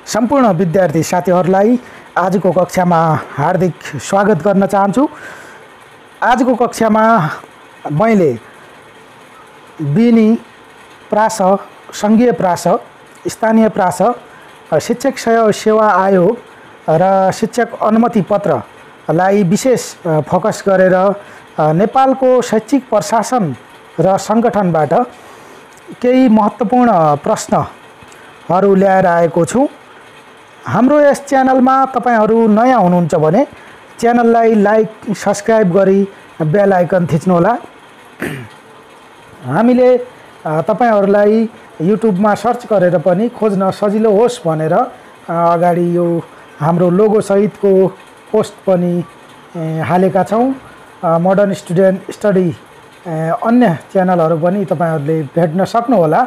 सम्पूर्ण विद्यार्थी साथीहरूलाई आजको कक्षामा हार्दिक स्वागत गर्न चाहन्छु। आजको कक्षामा मैले बिनी प्रास, संघीय प्रास, स्थानीय प्रास, शिक्षक सेवा आयोग र शिक्षक अनुमति पत्रलाई विशेष फोकस गरेर नेपालको शैक्षिक प्रशासन र सङ्गठनबाट केही महत्त्वपूर्ण प्रश्नहरू ल्याएर आएको छु। हाम्रो यस च्यानलमा तपाईहरू नयाँ हुनुहुन्छ भने च्यानललाई लाइक, सब्स्क्राइब गरी बेल आइकन थिच्नुहोला। हामीले तपाईहरूलाई युट्युबमा सर्च गरेर पनि खोज्न सजिलो होस् भनेर अगाडि यो हाम्रो लोगो सहितको पोस्ट पनि हालेका छौँ। मोडर्न स्टुडेन्ट स्टडी अन्य च्यानलहरू पनि तपाईहरूले भेट्न सक्नुहोला।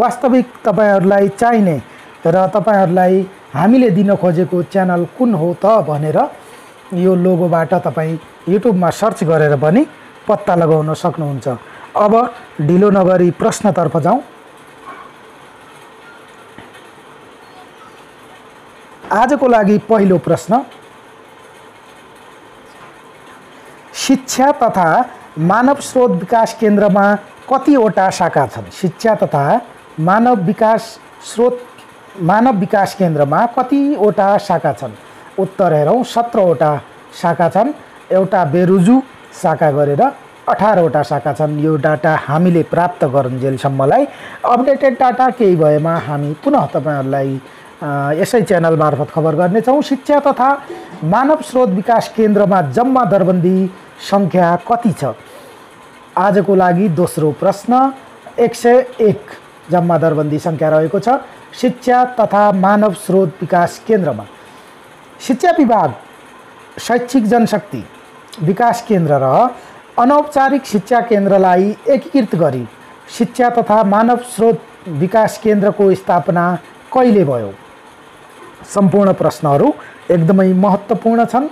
वास्तविक तपाईहरूलाई चाहिने र तपाईहरूलाई हामीले दिन खोजेको च्यानल कुन हो त भनेर यो लोगोबाट तपाईँ युट्युबमा सर्च गरेर पनि पत्ता लगाउन सक्नुहुन्छ। अब ढिलो नगरी प्रश्नतर्फ जाउँ। आजको लागि पहिलो प्रश्न, शिक्षा तथा मानव स्रोत विकास केन्द्रमा कतिवटा शाखा छन्? शिक्षा तथा मानव विकास केन्द्रमा कतिवटा शाखा छन्? उत्तर हेरौँ, 17वटा शाखा छन्। एउटा बेरुजु शाखा गरेर 18वटा शाखा छन्। यो डाटा हामीले प्राप्त गरुन्जेलसम्मलाई अपडेटेड डाटा केही भएमा हामी पुनः तपाईहरूलाई यसै च्यानल मार्फत खबर गर्नेछौँ। शिक्षा तथा मानव स्रोत विकास केन्द्रमा जम्मा दरबन्दी सङ्ख्या कति छ? आजको लागि दोस्रो प्रश्न, 101 जम्मा दरबन्दी सङ्ख्या रहेको छ शिक्षा तथा मानव स्रोत विकास केन्द्रमा। शिक्षा विभाग, शैक्षिक जनशक्ति विकास केन्द्र र अनौपचारिक शिक्षा केन्द्रलाई एकीकृत गरी शिक्षा तथा मानव स्रोत विकास केन्द्रको स्थापना कहिले भयो? सम्पूर्ण प्रश्नहरू एकदमै महत्त्वपूर्ण छन्।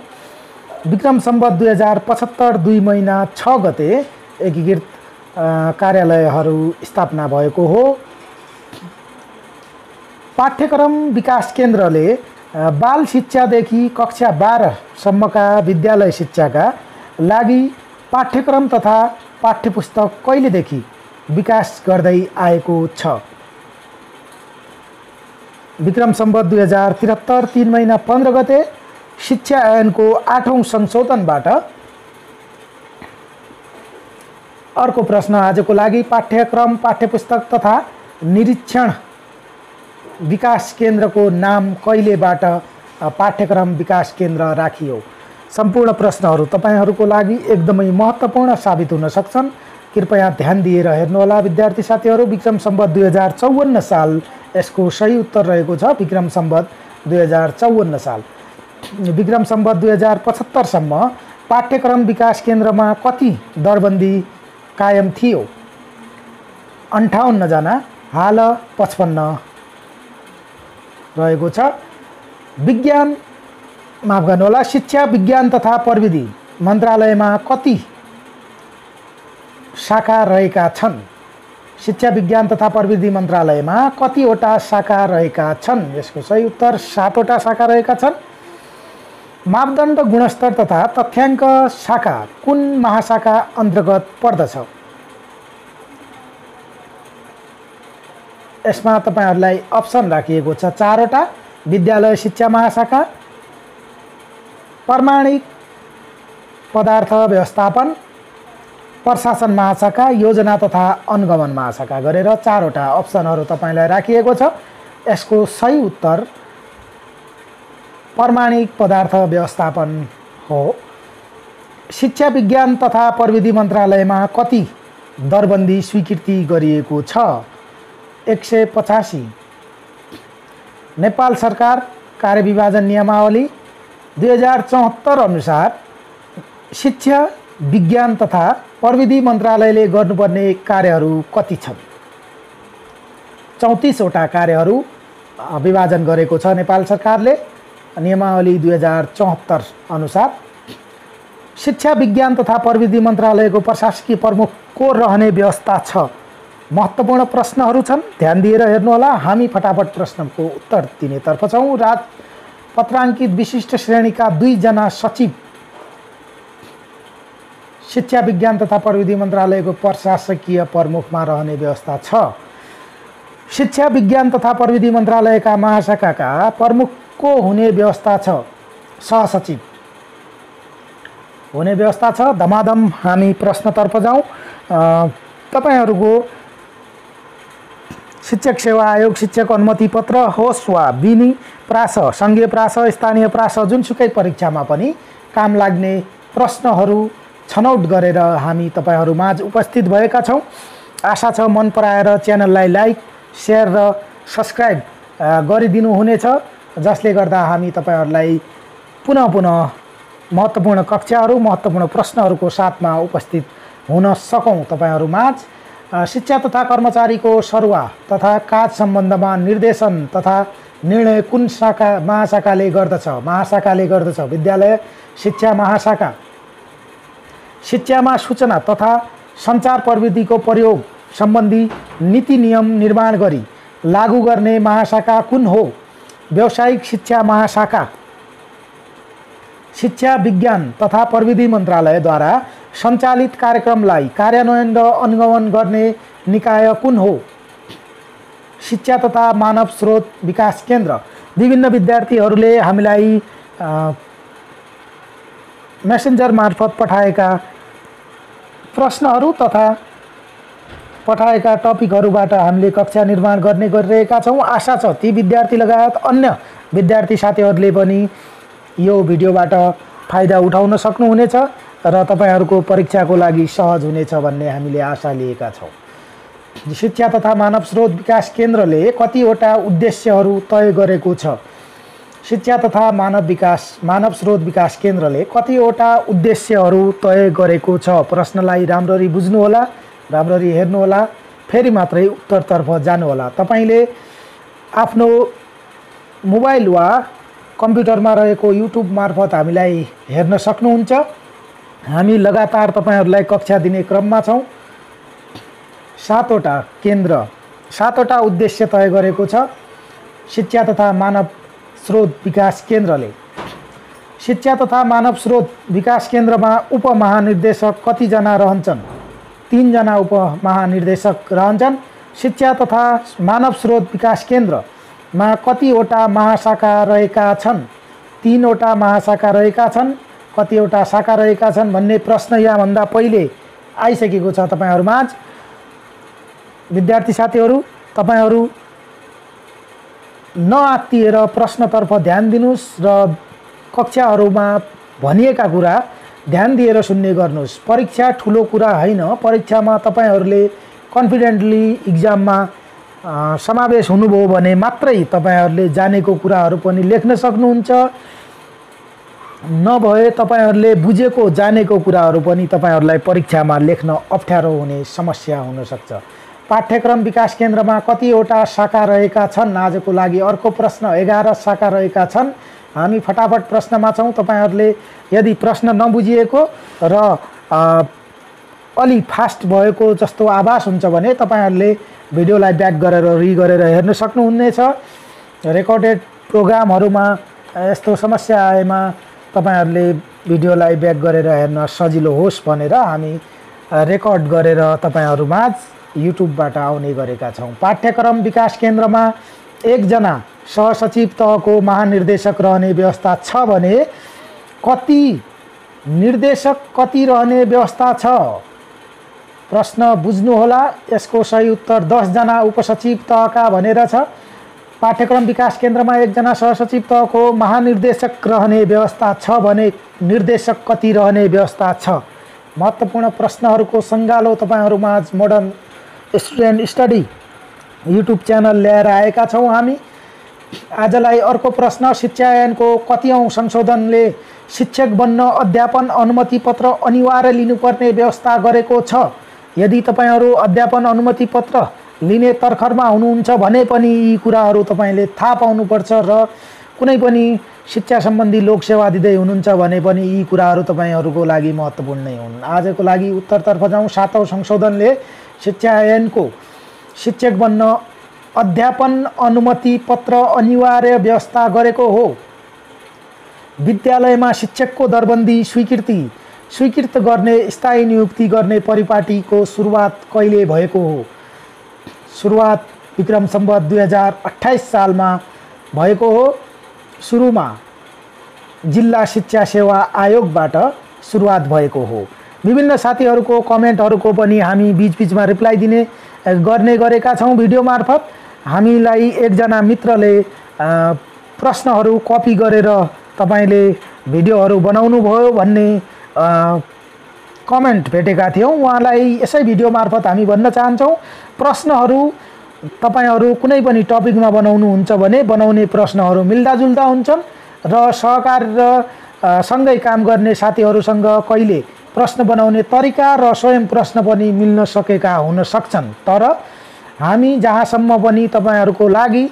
विक्रम सम्वत 2075 2 महिना 6 गते एकीकृत कार्यालयहरू स्थापना भएको हो। पाठ्यक्रम विकास केन्द्रले बाल शिक्षादेखि कक्षा 12 सम्मका विद्यालय शिक्षाका लागि पाठ्यक्रम तथा पाठ्यपुस्तक कहिलेदेखि विकास गर्दै आएको छ? विक्रम सम्वत 2073 3 महिना 15 गते शिक्षा ऐनको 8औं संशोधनबाट। अर्को प्रश्न आजको लागि, पाठ्यक्रम, पाठ्यपुस्तक तथा निरीक्षण विकास केन्द्रको नाम कहिलेबाट पाठ्यक्रम विकास केन्द्र राखियो? सम्पूर्ण प्रश्नहरू तपाईहरूको लागि एकदमै महत्त्वपूर्ण साबित हुन सक्छन्। कृपया ध्यान दिएर हेर्नुहोला विद्यार्थी साथीहरू। विक्रम सम्वत 2054 साल यसको सही उत्तर रहेको छ। विक्रम सम्वत 2054 साल। विक्रम सम्वत 2075 सम्म पाठ्यक्रम विकास केन्द्रमा कति दरबन्दी कायम थियो? 58 जना, हाल 55 रहेको छ। विज्ञान, माफ गर्नुहोला, शिक्षा विज्ञान तथा प्रविधि मन्त्रालयमा कति शाखा रहेका छन्? शिक्षा विज्ञान तथा प्रविधि मन्त्रालयमा कतिवटा शाखा रहेका छन्? यसको सही उत्तर 7वटा शाखा रहेका छन्। मापदण्ड, गुणस्तर तथा तथ्याङ्क शाखा कुन महाशाखा अन्तर्गत पर्दछ? यसमा तपाईहरूलाई अप्सन राखिएको छ 4वटा। विद्यालय शिक्षा महाशाखा, प्रमाणिक पदार्थ व्यवस्थापन, प्रशासन महाशाखा, योजना तथा अनुगमन महाशाखा गरेर 4वटा अप्सनहरू तपाईलाई राखिएको छ। यसको सही उत्तर प्रमाणिक पदार्थ व्यवस्थापन हो। शिक्षा विज्ञान तथा प्रविधि मन्त्रालयमा कति दरबन्दी स्वीकृति गरिएको छ? 185। नेपाल सरकार कार्यविभाजन नियमावली 2074 अनुसार शिक्षा विज्ञान तथा प्रविधि मन्त्रालयले गर्नुपर्ने कार्यहरू कति छन्? 34वटा कार्यहरू विभाजन गरेको छ नेपाल सरकारले नियमावली 2074 अनुसार। शिक्षा विज्ञान तथा प्रविधि मन्त्रालयको प्रशासकीय प्रमुख को रहने व्यवस्था छ? महत्त्वपूर्ण प्रश्नहरू छन्, ध्यान दिएर हेर्नुहोला। हामी फटाफट प्रश्नको उत्तर दिनेतर्फ छौँ। राजपत्राङ्कित विशिष्ट श्रेणीका 2 जना सचिव शिक्षा विज्ञान तथा प्रविधि मन्त्रालयको प्रशासकीय प्रमुखमा रहने व्यवस्था छ। शिक्षा विज्ञान तथा प्रविधि मन्त्रालयका महाशाखाका प्रमुखको हुने व्यवस्था छ। सहसचिव हुने व्यवस्था छ। धमाधम हामी प्रश्नतर्फ जाउँ। तपाईहरूको शिक्षक सेवा आयोग शिक्षक अनुमति पत्र होस् वा बिनी प्रास, सङ्घीय प्रास, स्थानीय प्रास, जुनसुकै परीक्षामा पनि काम लाग्ने प्रश्नहरू छनौट गरेर हामी तपाईहरूमाझ उपस्थित भएका छौँ। आशा छ मन पराएर च्यानललाई लाइक, सेयर र सब्सक्राइब गरिदिनु हुनेछ, जसले गर्दा हामी तपाईहरूलाई पुनः महत्त्वपूर्ण कक्षाहरू, महत्त्वपूर्ण प्रश्नहरूको साथमा उपस्थित हुन सकौँ। तपाईहरूमाझ शिक्षा तथा कर्मचारीको सरुवा तथा काज सम्बन्धमा निर्देशन तथा निर्णय कुन महाशाखाले गर्दछ? महाशाखाले गर्दछ। विद्यालय शिक्षा महाशाखा। शिक्षामा सूचना तथा सञ्चार प्रविधिको प्रयोग सम्बन्धी नीति नियम निर्माण गरी लागू गर्ने महाशाखा कुन हो? व्यावसायिक शिक्षा महाशाखा। शिक्षा विज्ञान तथा प्रविधि मन्त्रालयद्वारा सञ्चालित कार्यक्रमलाई कार्यान्वयन र अनुगमन गर्ने निकाय कुन हो? शिक्षा तथा मानव स्रोत विकास केन्द्र। विभिन्न विद्यार्थीहरूले हामीलाई मेसेन्जर मार्फत पठाएका प्रश्नहरू तथा पठाएका टपिकहरूबाट हामीले कक्षा निर्माण गर्ने गरिरहेका छौँ। आशा छ ती विद्यार्थी लगायत अन्य विद्यार्थी साथीहरूले पनि यो भिडियोबाट फाइदा उठाउन सक्नुहुनेछ र तपाईहरूको परीक्षाको लागि सहज हुनेछ भन्ने हामीले आशा लिएका छौँ। शिक्षा तथा मानव स्रोत विकास केन्द्रले कतिवटा उद्देश्यहरू तय गरेको छ? शिक्षा तथा मानव स्रोत विकास केन्द्रले कतिवटा उद्देश्यहरू तय गरेको छ? प्रश्नलाई राम्ररी बुझ्नुहोला, राम्ररी हेर्नुहोला, फेरि मात्रै उत्तरतर्फ जानुहोला। तपाईले आफ्नो मोबाइल वा कम्प्युटरमा रहेको युट्युब मार्फत हामीलाई हेर्न सक्नुहुन्छ। हामी लगातार तपाईहरूलाई कक्षा दिने क्रममा छौँ। 7वटा उद्देश्य तय गरेको छ शिक्षा तथा मानव स्रोत विकास केन्द्रले। शिक्षा तथा मानव स्रोत विकास केन्द्रमा उपमहानिर्देशक कतिजना रहन्छन्? 3 जना उपमहानिर्देशक रहन्छन्। शिक्षा तथा मानव स्रोत विकास केन्द्रमा कतिवटा महाशाखा रहेका छन्? 3वटा महाशाखा रहेका छन्। कतिवटा शाखा रहेका छन् भन्ने प्रश्न यहाँभन्दा पहिले आइसकेको छ तपाईहरूमाझ। विद्यार्थी साथीहरू, तपाईहरू नआत्तिएर प्रश्नतर्फ ध्यान दिनुहोस् र कक्षाहरूमा भनिएका कुरा ध्यान दिएर सुन्ने गर्नुहोस्। परीक्षा ठुलो कुरा होइन। परीक्षामा तपाईहरूले कन्फिडेन्टली इक्जाममा समावेश हुनुभयो भने मात्रै तपाईहरूले जानेको कुराहरू पनि लेख्न सक्नुहुन्छ। नभए तपाईहरूले बुझेको जानेको कुराहरू पनि तपाईहरूलाई परीक्षामा लेख्न अप्ठ्यारो हुने समस्या हुन सक्छ। पाठ्यक्रम विकास केन्द्रमा कतिवटा शाखा रहेका छन्? आजको लागि अर्को प्रश्न। 11 शाखा रहेका छन्। हामी फटाफट प्रश्नमा छौँ। तपाईहरूले यदि प्रश्न नबुझिएको र अलि फास्ट भएको जस्तो आभास हुन्छ भने तपाईहरूले भिडियोलाई ब्याक गरेर गरेर हेर्न सक्नुहुनेछ। रेकर्डेड प्रोग्रामहरूमा यस्तो समस्या आएमा तपाईहरूले भिडियोलाई ब्याक गरेर हेर्न सजिलो होस् भनेर हामी रेकर्ड गरेर तपाईहरूमाझ युट्युबबाट आउने गरेका छौँ। पाठ्यक्रम विकास केन्द्रमा 1 जना सहसचिव तहको महानिर्देशक रहने व्यवस्था छ भने कति निर्देशक कति रहने व्यवस्था छ? प्रश्न बुझ्नुहोला। यसको सही उत्तर 10 जना उपसचिव तहका भनेर छ। पाठ्यक्रम विकास केन्द्रमा 1 जना सहसचिव तहको महानिर्देशक रहने व्यवस्था छ भने निर्देशक कति रहने व्यवस्था छ? महत्त्वपूर्ण प्रश्नहरूको सङ्गालो तपाईहरूमाझ modern student study YouTube channel ल्याएर आएका छौँ हामी। आजलाई अर्को प्रश्न। शिक्षा ऐनको कतिऔं संशोधनले शिक्षक बन्न अध्यापन अनुमति पत्र अनिवार्य लिनुपर्ने व्यवस्था गरेको छ? यदि तपाईहरू अध्यापन अनुमति पत्र लिने तर्खरमा हुनुहुन्छ भने पनि यी कुराहरू तपाईले थाहा पाउनुपर्छ र कुनै पनि शिक्षा सम्बन्धी लोकसेवा दिँदै हुनुहुन्छ भने पनि यी कुराहरू तपाईहरूको लागि महत्त्वपूर्ण नै हुन्। आजको लागि उत्तरतर्फ जाउँ। 7औं संशोधनले शिक्षा ऐनको शिक्षक बन्न अध्यापन अनुमति पत्र अनिवार्य व्यवस्था गरेको हो। विद्यालयमा शिक्षकको दरबन्दी स्वीकृत गर्ने स्थायी नियुक्ति गर्ने परिपाटीको सुरुवात कहिले भएको हो? सुरुवात विक्रम सम्वत 2028 सालमा भएको हो। सुरुमा जिल्ला शिक्षा सेवा आयोगबाट सुरुवात भएको हो। विभिन्न साथीहरूको कमेन्टहरूको पनि हामी बीचबीचमा रिप्लाई गर्ने गरेका छौँ भिडियो मार्फत। हामीलाई एकजना मित्रले प्रश्नहरू कपी गरेर तपाईले भिडियोहरू बनाउनु भयो भन्ने कमेन्ट भेटेका थियौँ। उहाँलाई यसै भिडियो मार्फत हामी भन्न चाहन्छौँ, प्रश्नहरू तपाईहरू कुनै पनि टपिकमा बनाउनुहुन्छ भने बनाउने प्रश्नहरू मिल्दाजुल्दा हुन्छन् र सहकार र सँगै काम गर्ने साथीहरूसँग कहिले प्रश्न बनाउने तरिका र स्वयं प्रश्न पनि मिल्न सकेका हुन सक्छन्। तर हामी जहाँसम्म पनि तपाईहरूको लागि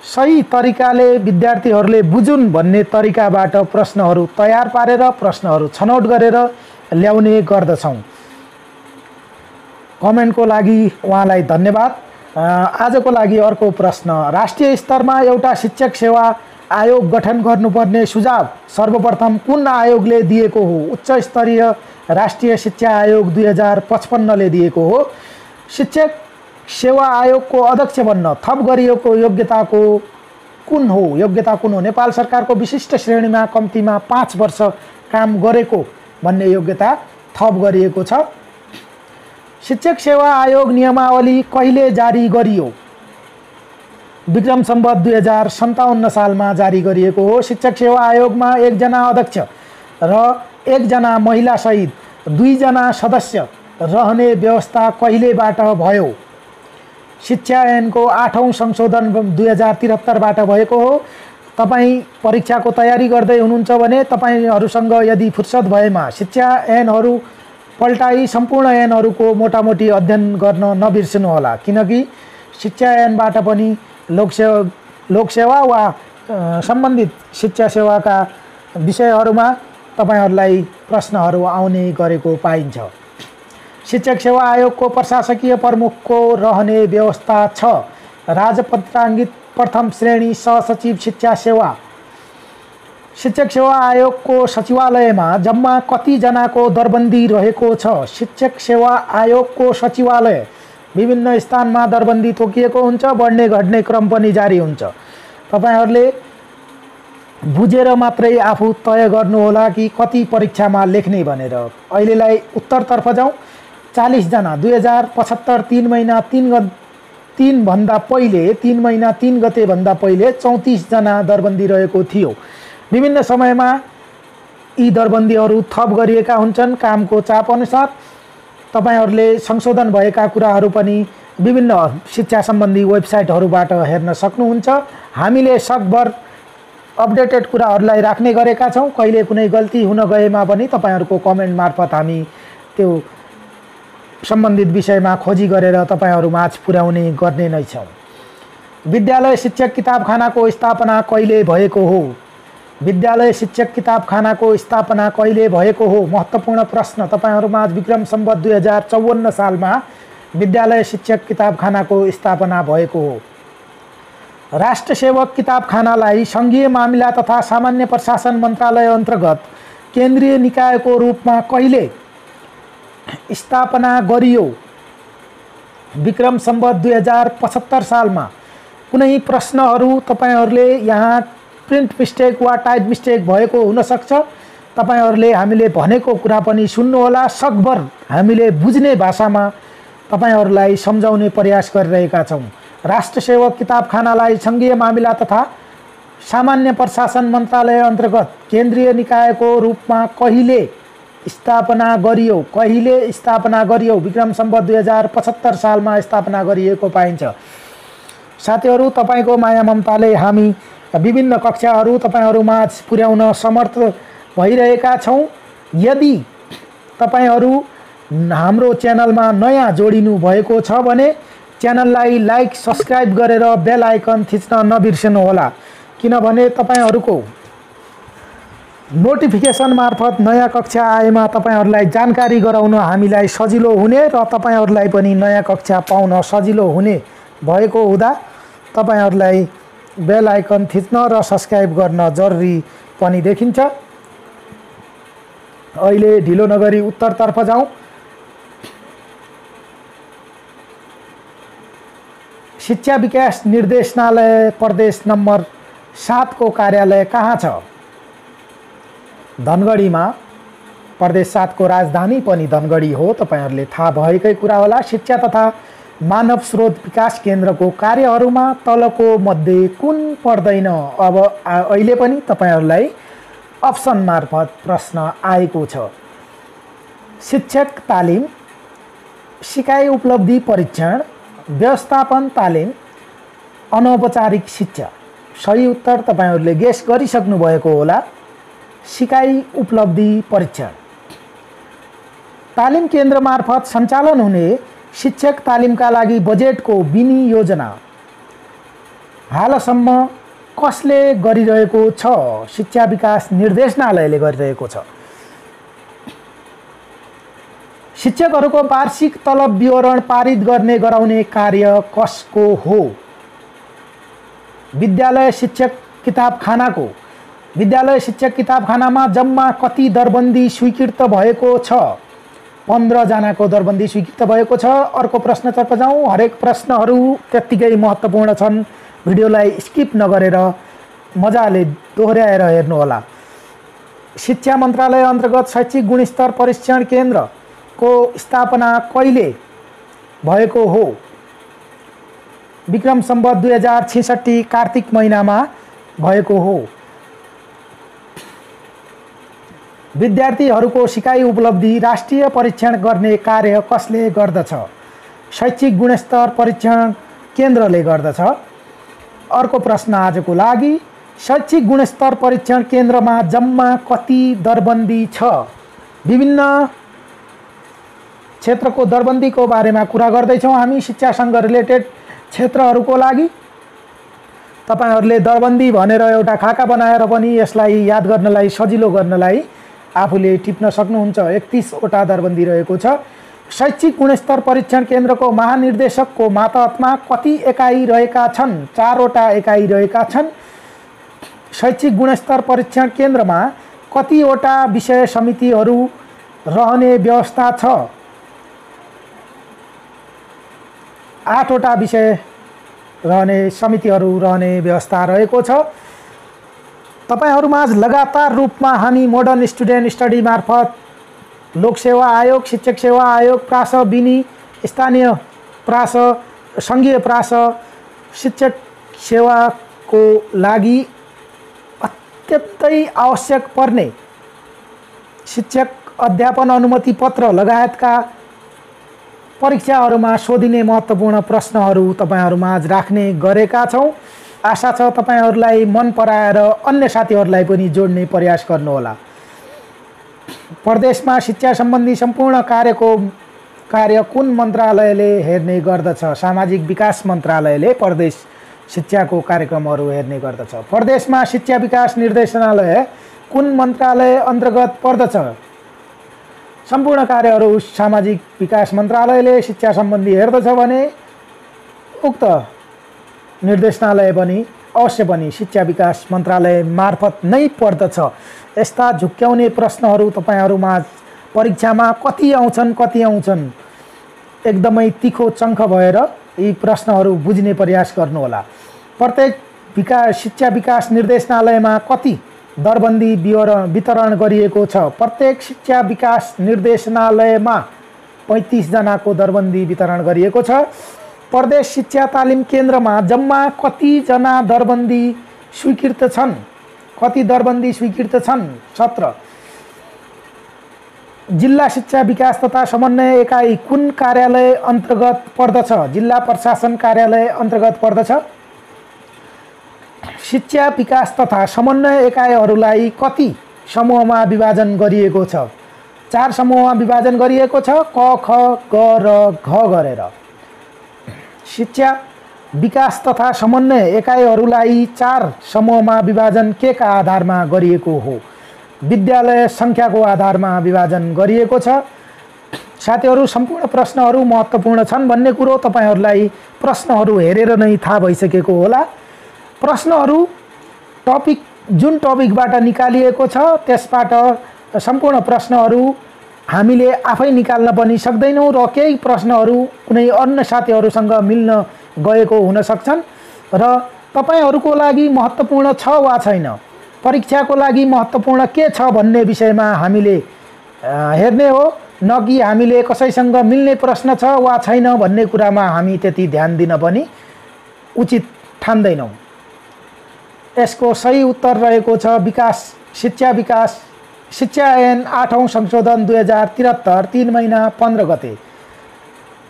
सही तरिकाले विद्यार्थीहरूले बुझुन् भन्ने तरिकाबाट प्रश्नहरू तयार पारेर प्रश्नहरू छनौट गरेर ल्याउने गर्दछौँ। कमेन्टको लागि उहाँलाई धन्यवाद। आजको लागि अर्को प्रश्न, राष्ट्रिय स्तरमा एउटा शिक्षक सेवा आयोग गठन गर्नुपर्ने सुझाव सर्वप्रथम कुन आयोगले दिएको हो? उच्च स्तरीय राष्ट्रिय शिक्षा आयोग 2055 ले दिएको हो। शिक्षक सेवा आयोगको अध्यक्ष बन्न थप गरिएको योग्यता कुन हो? नेपाल सरकारको विशिष्ट श्रेणीमा कम्तीमा 5 वर्ष काम गरेको भन्ने योग्यता थप गरिएको छ। शिक्षक सेवा आयोग नियमावली कहिले जारी गरियो? विक्रम सम्वत 2057 सालमा जारी गरिएको हो। शिक्षक सेवा आयोगमा 1 जना अध्यक्ष र 1 जना महिला सहित 2 जना सदस्य रहने व्यवस्था कहिलेबाट भयो? शिक्षा ऐनको 8औं संशोधन 2073बाट भएको हो। तपाईं परीक्षाको तयारी गर्दै हुनुहुन्छ भने तपाईहरुसँग यदि फुर्सद भएमा शिक्षा ऐनहरू पल्टाई सम्पूर्ण ऐनहरूको मोटामोटी अध्ययन गर्न नबिर्सनु होला, किनकि शिक्षा ऐनबाट पनि लोकसेवा वा सम्बन्धित शिक्षा सेवाका विषयहरूमा तपाईहरुलाई प्रश्नहरू आउने गरेको पाइन्छ। शिक्षक सेवा आयोगको प्रशासकीय प्रमुखको रहने व्यवस्था छ। राजपत्राङ्कित प्रथम श्रेणी सहसचिव शिक्षा सेवा। शिक्षक सेवा आयोगको सचिवालयमा जम्मा कति जनाको दरबन्दी रहेको छ? शिक्षक सेवा आयोगको सचिवालय विभिन्न स्थानमा दरबन्दी तोकिएको हुन्छ, बढ्ने घट्ने क्रम पनि जारी हुन्छ। तपाईहरुले बुझेर मात्रै आफू तय गर्नुहोला कि कति परीक्षामा लेख्ने भनेर। अहिलेलाई उत्तरतर्फ जाउँ। 40 जना 2075 3 महिना 3 भन्दा पहिले 3 महिना 3 गते भन्दा पहिले 34 जना दरबन्दी रहेको थियो। विभिन्न समयमा यी दरबन्दीहरू थप गरिएका हुन्छन् कामको चाप अनुसार। तपाईहरुले संशोधन भएका कुराहरू पनि विभिन्न शिक्षा सम्बन्धी वेबसाइटहरूबाट हेर्न सक्नुहुन्छ। हामीले सकभर अपडेटेड कुराहरूलाई राख्ने गरेका छौँ। कहिले कुनै गल्ती हुन गएमा पनि तपाईहरुको कमेन्ट मार्फत हामी त्यो सम्बन्धित विषयमा खोजी गरेर तपाईहरुमाझ पुर्याउने गर्ने नै छौँ। विद्यालय शिक्षक किताबखानाको स्थापना कहिले भएको हो? विद्यालय शिक्षक किताबखानाको स्थापना कहिले भएको हो? महत्त्वपूर्ण प्रश्न। तपाईहरुमाझ विक्रम सम्वत 2054 सालमा विद्यालय शिक्षक किताबखानाको स्थापना भएको हो। राष्ट्र सेवक किताबखानालाई संघीय मामिला तथा सामान्य प्रशासन मन्त्रालय अन्तर्गत केन्द्रीय निकायको रूपमा कहिले स्थापना गरियो? विक्रम सम्वत 2075 सालमा। कुनै प्रश्नहरू तपाईहरुले यहाँ प्रिन्ट मिस्टेक वा टाइप मिस्टेक भएको हुन सक्छ। तपाईहरुले हामीले भनेको कुरा पनि सुन्नुहोला। सकभर हामीले बुझ्ने भाषामा तपाईहरुलाई सम्झाउने प्रयास गरिरहेका छौँ। राष्ट्र सेवक किताबखानालाई संघीय मामिला तथा सामान्य प्रशासन मन्त्रालय अन्तर्गत केन्द्रीय निकायको रूपमा कहिले स्थापना गरियो? कहिले स्थापना गरियो? विक्रम सम्वत 2075 सालमा स्थापना गरिएको पाइन्छ। साथीहरू, तपाईको माया ममताले हामी विभिन्न कक्षाहरू तपाईहरुमाझ पुर्याउन समर्थ भइरहेका छौँ। यदि तपाईहरु हाम्रो च्यानलमा नयाँ जोडिनु भएको छ भने च्यानललाई लाइक सब्स्क्राइब गरेर बेल आइकन थिच्न नबिर्सनु होला, किनभने तपाईहरुको नोटिफिकेसन मार्फत नयाँ कक्षा आएमा तपाईहरुलाई जानकारी गराउन हामीलाई सजिलो हुने र तपाईहरुलाई पनि नयाँ कक्षा पाउन सजिलो हुने भएको हुँदा तपाईहरुलाई बेल आइकन थिच्न र सब्स्क्राइब गर्न जरुरी पनि देखिन्छ। अहिले ढिलो नगरी उत्तरतर्फ जाउँ। शिक्षा विकास निर्देशनालय प्रदेश नम्बर 7 को कार्यालय कहाँ छ? धनगढीमा। प्रदेश 7 को राजधानी पनि धनगढी हो, तपाईहरुले थाहा भएकै कुरा होला। शिक्षा तथा मानव स्रोत विकास केन्द्रको कार्यहरूमा तलको मध्ये कुन पर्दैन? अब अहिले पनि तपाईहरुलाई अप्सन मार्फत प्रश्न आएको छ। शिक्षक तालिम, सिकाइ उपलब्धि परीक्षण, व्यवस्थापन तालिम, अनौपचारिक शिक्षा। सही उत्तर तपाईहरुले गेस गरिसक्नु भएको होला, सिकाइ उपलब्धि परीक्षण। तालिम केन्द्र मार्फत सञ्चालन हुने शिक्षक तालिमका लागि बजेटको विनियोजना हालसम्म कसले गरिरहेको छ? शिक्षा विकास निर्देशनालयले गरिरहेको छ। शिक्षकहरूको वार्षिक तलब विवरण पारित गर्ने गराउने कार्य कसको हो? विद्यालय शिक्षक किताबखानाको। विद्यालय शिक्षक किताबखानामा जम्मा कति दरबन्दी स्वीकृत भएको छ? 15 जनाको दरबन्दी स्वीकृत भएको छ। अर्को प्रश्नतर्फ जाउँ। हरेक प्रश्नहरू त्यत्तिकै महत्त्वपूर्ण छन्, भिडियोलाई स्किप नगरेर मजाले दोहोर्याएर हेर्नुहोला। शिक्षा मन्त्रालय अन्तर्गत शैक्षिक गुणस्तर परीक्षण केन्द्रको स्थापना कहिले भएको हो? विक्रम सम्वत 2066 कार्तिक महिनामा भएको हो। विद्यार्थीहरूको सिकाइ उपलब्धि राष्ट्रिय परीक्षण गर्ने कार्य कसले गर्दछ? शैक्षिक गुणस्तर परीक्षण केन्द्रले गर्दछ। अर्को प्रश्न आजको लागि, शैक्षिक गुणस्तर परीक्षण केन्द्रमा जम्मा कति दरबन्दी छ? विभिन्न क्षेत्रको दरबन्दीको बारेमा कुरा गर्दैछौँ हामी शिक्षासँग रिलेटेड क्षेत्रहरूको लागि। तपाईहरुले दरबन्दी भनेर एउटा खाका बनाएर पनि यसलाई याद गर्नलाई सजिलो गर्नलाई आफूले टिप्न सक्नुहुन्छ। 31 वटा दरबन्दी रहेको छ। शैक्षिक गुणस्तर परीक्षण केन्द्रको महानिर्देशकको मातहतमा कति एकाइ रहेका छन्? 4 वटा एकाइ रहेका छन्। शैक्षिक गुणस्तर परीक्षण केन्द्रमा कतिवटा विषय समितिहरू रहने व्यवस्था छ? 8 वटा विषय रहने समितिहरू रहने व्यवस्था रहेको छ। तपाईहरुमाझ लगातार रूपमा हामी मोडर्न स्टुडेन्ट स्टडी मार्फत लोकसेवा आयोग, शिक्षक सेवा आयोग, प्रास बिनी, स्थानीय प्रास, संघीय प्रास, शिक्षक सेवाको लागि अत्यन्तै आवश्यक पर्ने शिक्षक अध्यापन अनुमति पत्र लगायतका परीक्षाहरूमा सोधिने महत्त्वपूर्ण प्रश्नहरू तपाईहरुमाझ राख्ने गरेका छौँ। आशा छ तपाईहरुलाई मन पराएर अन्य साथीहरुलाई पनि जोड्ने प्रयास गर्नुहोला। प्रदेशमा शिक्षा सम्बन्धी सम्पूर्ण कार्य कुन मन्त्रालयले हेर्ने गर्दछ? सामाजिक विकास मन्त्रालयले प्रदेश शिक्षाको कार्यक्रमहरू हेर्ने गर्दछ। प्रदेशमा शिक्षा विकास निर्देशनालय कुन मन्त्रालय अन्तर्गत पर्दछ? सम्पूर्ण कार्यहरू सामाजिक विकास मन्त्रालयले शिक्षा सम्बन्धी हेर्दछ भने उक्त निर्देशनालय पनि अवश्य पनि शिक्षा विकास मन्त्रालय मार्फत नै पर्दछ। यस्ता झुक्क्याउने प्रश्नहरू तपाईहरुमा परीक्षामा कति आउँछन् एकदमै तिखो चङ्ख भएर यी प्रश्नहरू बुझ्ने प्रयास गर्नुहोला। प्रत्येक शिक्षा विकास निर्देशनालयमा कति दरबन्दी वितरण गरिएको छ? प्रत्येक शिक्षा विकास निर्देशनालयमा 35 जनाको दरबन्दी वितरण गरिएको छ। प्रदेश शिक्षा तालिम केन्द्रमा जम्मा कति जना दरबन्दी स्वीकृत छन्? कति दरबन्दी स्वीकृत छन्? 17। जिल्ला शिक्षा विकास तथा समन्वय एकाइ कुन कार्यालय अन्तर्गत पर्दछ? जिल्ला प्रशासन कार्यालय अन्तर्गत पर्दछ। शिक्षा विकास तथा समन्वय एकाइहरूलाई कति समूहमा विभाजन गरिएको छ? 4 समूहमा विभाजन गरिएको छ, क, ख, ग र घ गरेर। शिक्षा विकास तथा समन्वय एकाइहरूलाई 4 समूहमा विभाजन के का आधारमा गरिएको हो? विद्यालय सङ्ख्याको आधारमा विभाजन गरिएको छ। साथीहरू, सम्पूर्ण प्रश्नहरू महत्त्वपूर्ण छन् भन्ने कुरो तपाईहरूलाई प्रश्नहरू हेरेर नै थाहा भइसकेको होला। प्रश्नहरू जुन टपिकबाट निकालिएको छ त्यसबाट सम्पूर्ण प्रश्नहरू हामीले आफै निकाल्न पनि सक्दैनौँ र केही प्रश्नहरू कुनै अन्य साथीहरूसँग मिल्न गएको हुन सक्छन् र तपाईहरूको लागि महत्त्वपूर्ण छ वा छैन, परीक्षाको लागि महत्त्वपूर्ण के छ भन्ने विषयमा हामीले हेर्ने हो, न कि हामीले कसैसँग मिल्ने प्रश्न छ वा छैन भन्ने कुरामा हामी त्यति ध्यान दिन पनि उचित ठान्दैनौँ। यसको सही उत्तर रहेको छ शिक्षा ऐन 8औं संशोधन 2073 3 महिना 15 गते।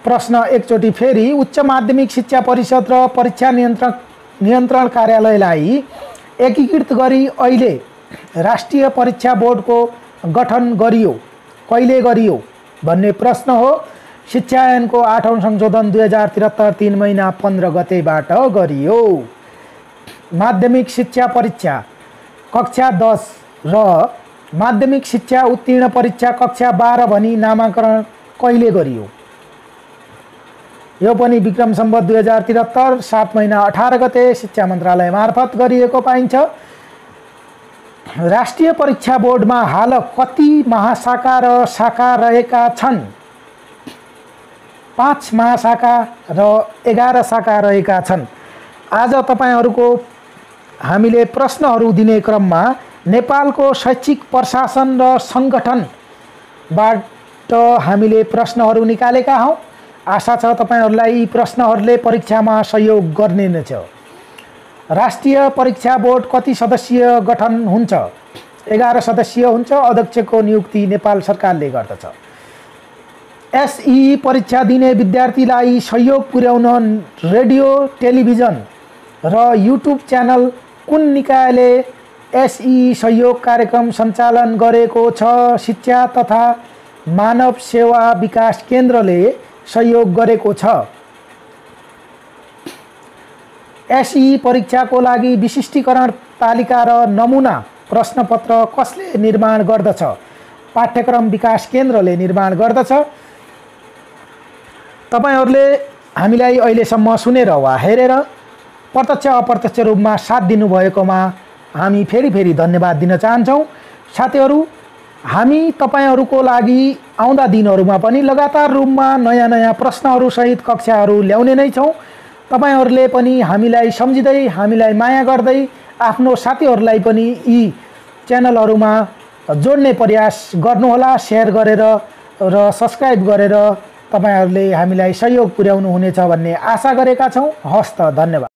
प्रश्न एकचोटि फेरि, उच्च माध्यमिक शिक्षा परिषद र परीक्षा नियन्त्रण कार्यालयलाई एकीकृत गरी अहिले राष्ट्रिय परीक्षा बोर्डको गठन गरियो, कहिले गरियो भन्ने प्रश्न हो। शिक्षा ऐनको 8औं संशोधन 2073 3 महिना 15 गतेबाट गरियो। माध्यमिक शिक्षा परीक्षा कक्षा 10 र माध्यमिक शिक्षा उत्तीर्ण परीक्षा कक्षा 12 भनी नामाकरण कहिले गरियो? यो पनि विक्रम सम्वत 2073 7 महिना 18 गते शिक्षा मन्त्रालय मार्फत गरिएको पाइन्छ। राष्ट्रिय परीक्षा बोर्डमा हाल कति महाशाखा र शाखा रहेका छन्? 5 महाशाखा र 11 शाखा रहेका छन्। आज तपाईहरूको हामीले प्रश्नहरू दिने क्रममा नेपालको शैक्षिक प्रशासन र सङ्गठनबाट हामीले प्रश्नहरू निकालेका हौँ। आशा छ तपाईहरूलाई यी प्रश्नहरूले परीक्षामा सहयोग गर्ने नै छ। राष्ट्रिय परीक्षा बोर्ड कति सदस्यीय गठन हुन्छ? 11 सदस्यीय हुन्छ। अध्यक्षको नियुक्ति नेपाल सरकारले गर्दछ। एसई परीक्षा दिने विद्यार्थीलाई सहयोग पुर्याउन रेडियो, टेलिभिजन र युट्युब च्यानल कुन निकायले एसई सहयोग कार्यक्रम सञ्चालन गरेको छ? शिक्षा तथा मानव सेवा विकास केन्द्रले सहयोग गरेको छ। एसई परीक्षाको लागि विशिष्टीकरण तालिका र नमुना प्रश्नपत्र कसले निर्माण गर्दछ? पाठ्यक्रम विकास केन्द्रले निर्माण गर्दछ। तपाईहरूले हामीलाई अहिलेसम्म सुनेर वा हेरेर प्रत्यक्ष अप्रत्यक्ष रूपमा साथ दिनुभएकोमा हामी फेरि धन्यवाद दिन चाहन्छौँ। साथीहरू, हामी तपाईहरूको लागि आउँदा दिनहरूमा पनि लगातार रूपमा नयाँ प्रश्नहरू सहित कक्षाहरू ल्याउने नै छौँ। तपाईहरूले पनि हामीलाई सम्झिँदै, हामीलाई माया गर्दै आफ्नो साथीहरूलाई पनि यी च्यानलहरूमा जोड्ने प्रयास गर्नुहोला। सेयर गरेर र सब्स्क्राइब गरेर तपाईहरूले हामीलाई सहयोग पुर्याउनु हुनेछ भन्ने आशा गरेका छौँ। हस्त, धन्यवाद।